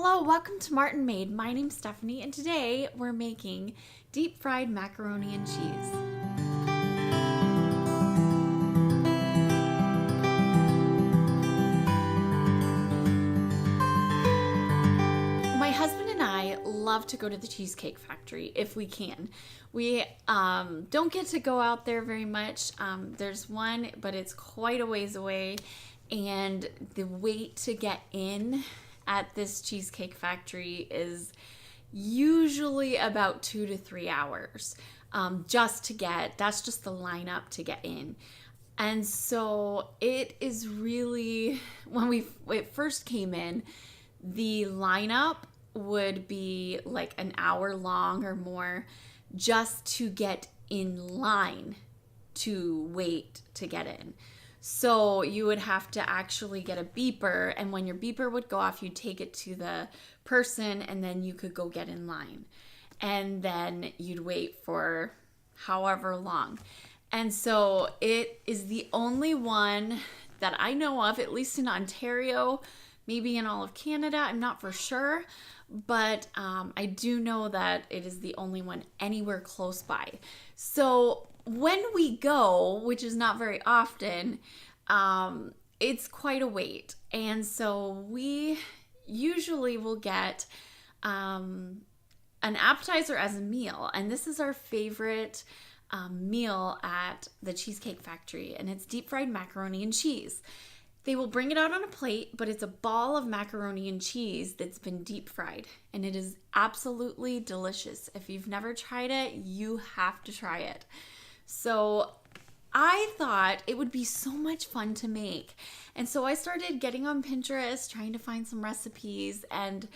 Hello, welcome to Martinmade. My name's Stephanie, and today we're making deep fried macaroni and cheese. My husband and I love to go to the Cheesecake Factory if we can. We don't get to go out there very much. There's one, but it's quite a ways away, and the wait to get in at this Cheesecake Factory is usually about 2 to 3 hours that's just the lineup to get in. And so it is really, when it first came in, the lineup would be like an hour long or more just to get in line to wait to get in. So you would have to actually get a beeper, and when your beeper would go off, you'd take it to the person, and then you could go get in line. And then you'd wait for however long. And so it is the only one that I know of, at least in Ontario, maybe in all of Canada, I'm not for sure. But I do know that it is the only one anywhere close by. So when we go, which is not very often, it's quite a wait. And so we usually will get an appetizer as a meal. And this is our favorite meal at the Cheesecake Factory. And it's deep fried macaroni and cheese. They will bring it out on a plate, but it's a ball of macaroni and cheese that's been deep fried. And it is absolutely delicious. If you've never tried it, you have to try it. So I thought it would be so much fun to make. And so I started getting on Pinterest, trying to find some recipes. And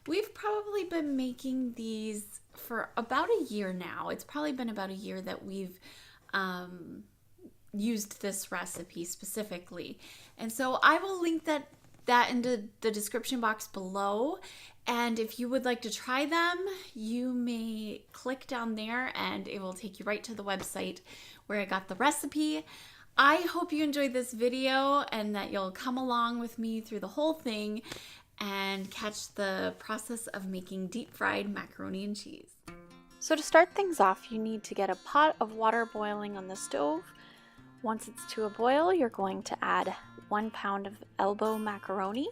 we've probably been making these for about a year now. It's probably been about a year that we've used this recipe specifically. And so I will link that into the description box below. And if you would like to try them, you may click down there and it will take you right to the website where I got the recipe. I hope you enjoyed this video and that you'll come along with me through the whole thing and catch the process of making deep fried macaroni and cheese. So to start things off, you need to get a pot of water boiling on the stove. Once it's to a boil, you're going to add 1 pound of elbow macaroni,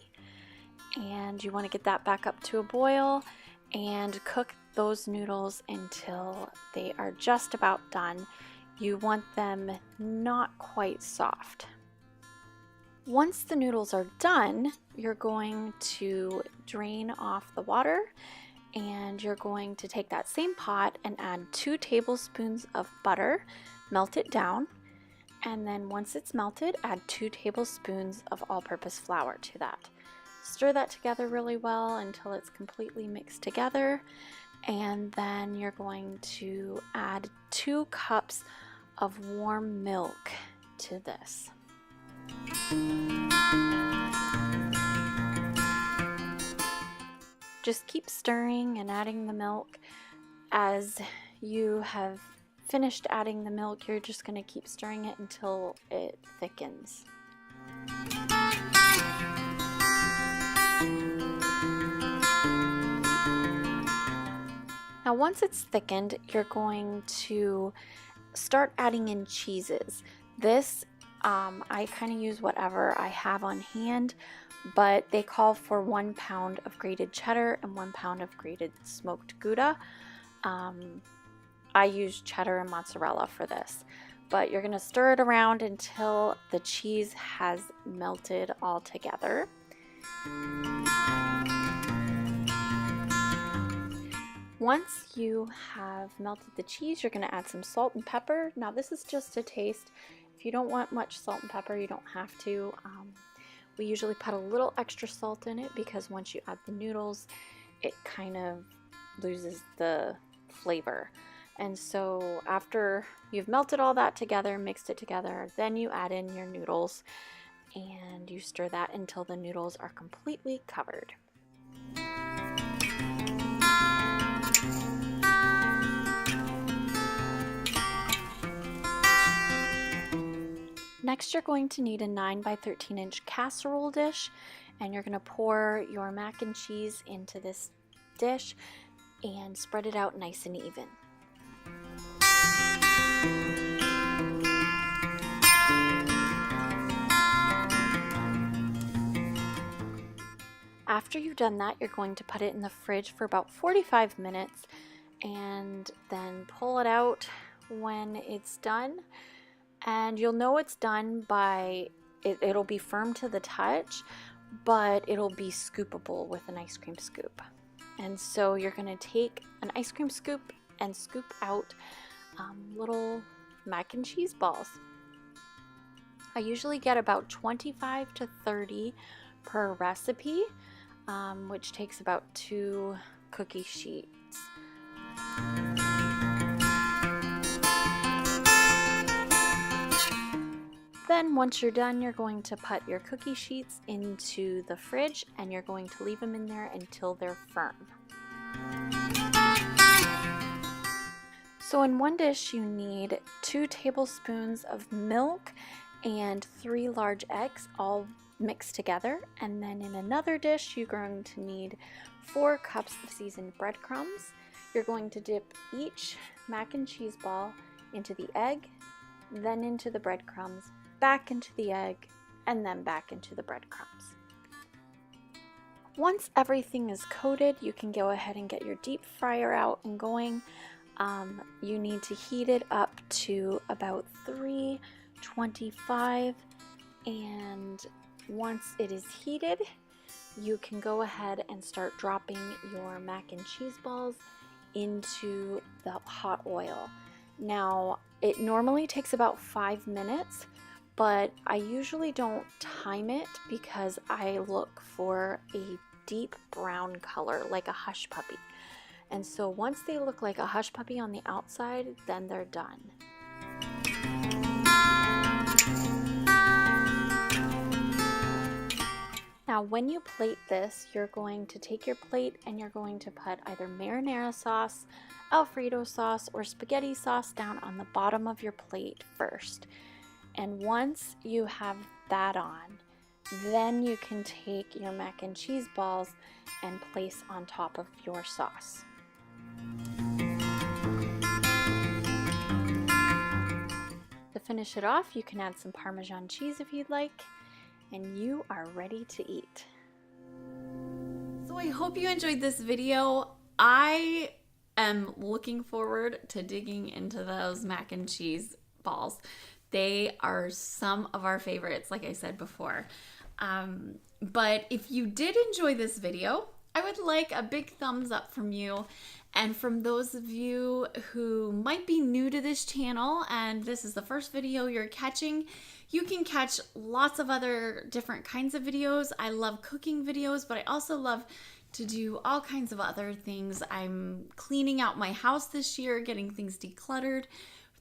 and you want to get that back up to a boil and cook those noodles until they are just about done. You want them not quite soft. Once the noodles are done, you're going to drain off the water, and you're going to take that same pot and add 2 tablespoons of butter, melt it down. And then once it's melted, add 2 tablespoons of all-purpose flour to that. Stir that together really well until it's completely mixed together. And then you're going to add 2 cups of warm milk to this. Just keep stirring and adding the milk. As you have finished adding the milk, you're just going to keep stirring it until it thickens. Now once it's thickened, you're going to start adding in cheeses. This, I kind of use whatever I have on hand, but they call for 1 pound of grated cheddar and 1 pound of grated smoked Gouda. I use cheddar and mozzarella for this, but you're going to stir it around until the cheese has melted all together. Once you have melted the cheese, you're going to add some salt and pepper. Now this is just a taste. If you don't want much salt and pepper, you don't have to. We usually put a little extra salt in it because once you add the noodles, it kind of loses the flavor. And so after you've melted all that together, mixed it together, then you add in your noodles and you stir that until the noodles are completely covered. Next, you're going to need a 9 by 13 inch casserole dish, And you're going to pour your mac and cheese into this dish and spread it out nice and even. After you've done that, you're going to put it in the fridge for about 45 minutes and then pull it out when it's done. And you'll know it's done by, it'll be firm to the touch, but it'll be scoopable with an ice cream scoop. And so you're going to take an ice cream scoop and scoop out little mac and cheese balls. I usually get about 25 to 30 per recipe, which takes about 2 cookie sheets. Then once you're done, you're going to put your cookie sheets into the fridge and you're going to leave them in there until they're firm. So in one dish you need 2 tablespoons of milk and 3 large eggs all mixed together. And then in another dish you're going to need 4 cups of seasoned breadcrumbs. You're going to dip each mac and cheese ball into the egg, then into the breadcrumbs, back into the egg, and then back into the breadcrumbs. Once everything is coated, you can go ahead and get your deep fryer out and going. You need to heat it up to about 325, and once it is heated, you can go ahead and start dropping your mac and cheese balls into the hot oil. Now, it normally takes about 5 minutes, but I usually don't time it because I look for a deep brown color, like a hush puppy. And so once they look like a hush puppy on the outside, then they're done. Now when you plate this, you're going to take your plate and you're going to put either marinara sauce, Alfredo sauce, or spaghetti sauce down on the bottom of your plate first. And once you have that on, then you can take your mac and cheese balls and place on top of your sauce. To finish it off, you can add some Parmesan cheese if you'd like, and you are ready to eat. So I hope you enjoyed this video. I am looking forward to digging into those mac and cheese balls. They are some of our favorites, like I said before. But if you did enjoy this video, I would like a big thumbs up from you. And from those of you who might be new to this channel and this is the first video you're catching, you can catch lots of other different kinds of videos. I love cooking videos, but I also love to do all kinds of other things. I'm cleaning out my house this year, getting things decluttered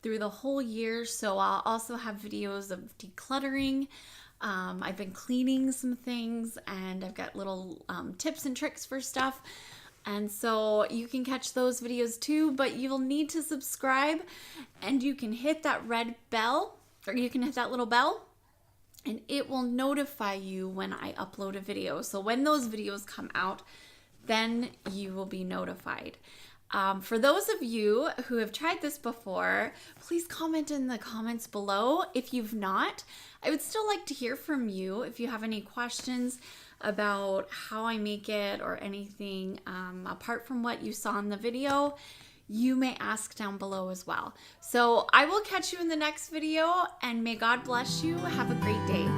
through the whole year, so I'll also have videos of decluttering. I've been cleaning some things and I've got little tips and tricks for stuff, and so you can catch those videos too, but you'll need to subscribe and you can hit that red bell, or you can hit that little bell, and it will notify you when I upload a video. So when those videos come out, then you will be notified. For those of you who have tried this before, please comment in the comments below. If you've not, I would still like to hear from you. If you have any questions about how I make it or anything apart from what you saw in the video, you may ask down below as well. So I will catch you in the next video, and may God bless you. Have a great day.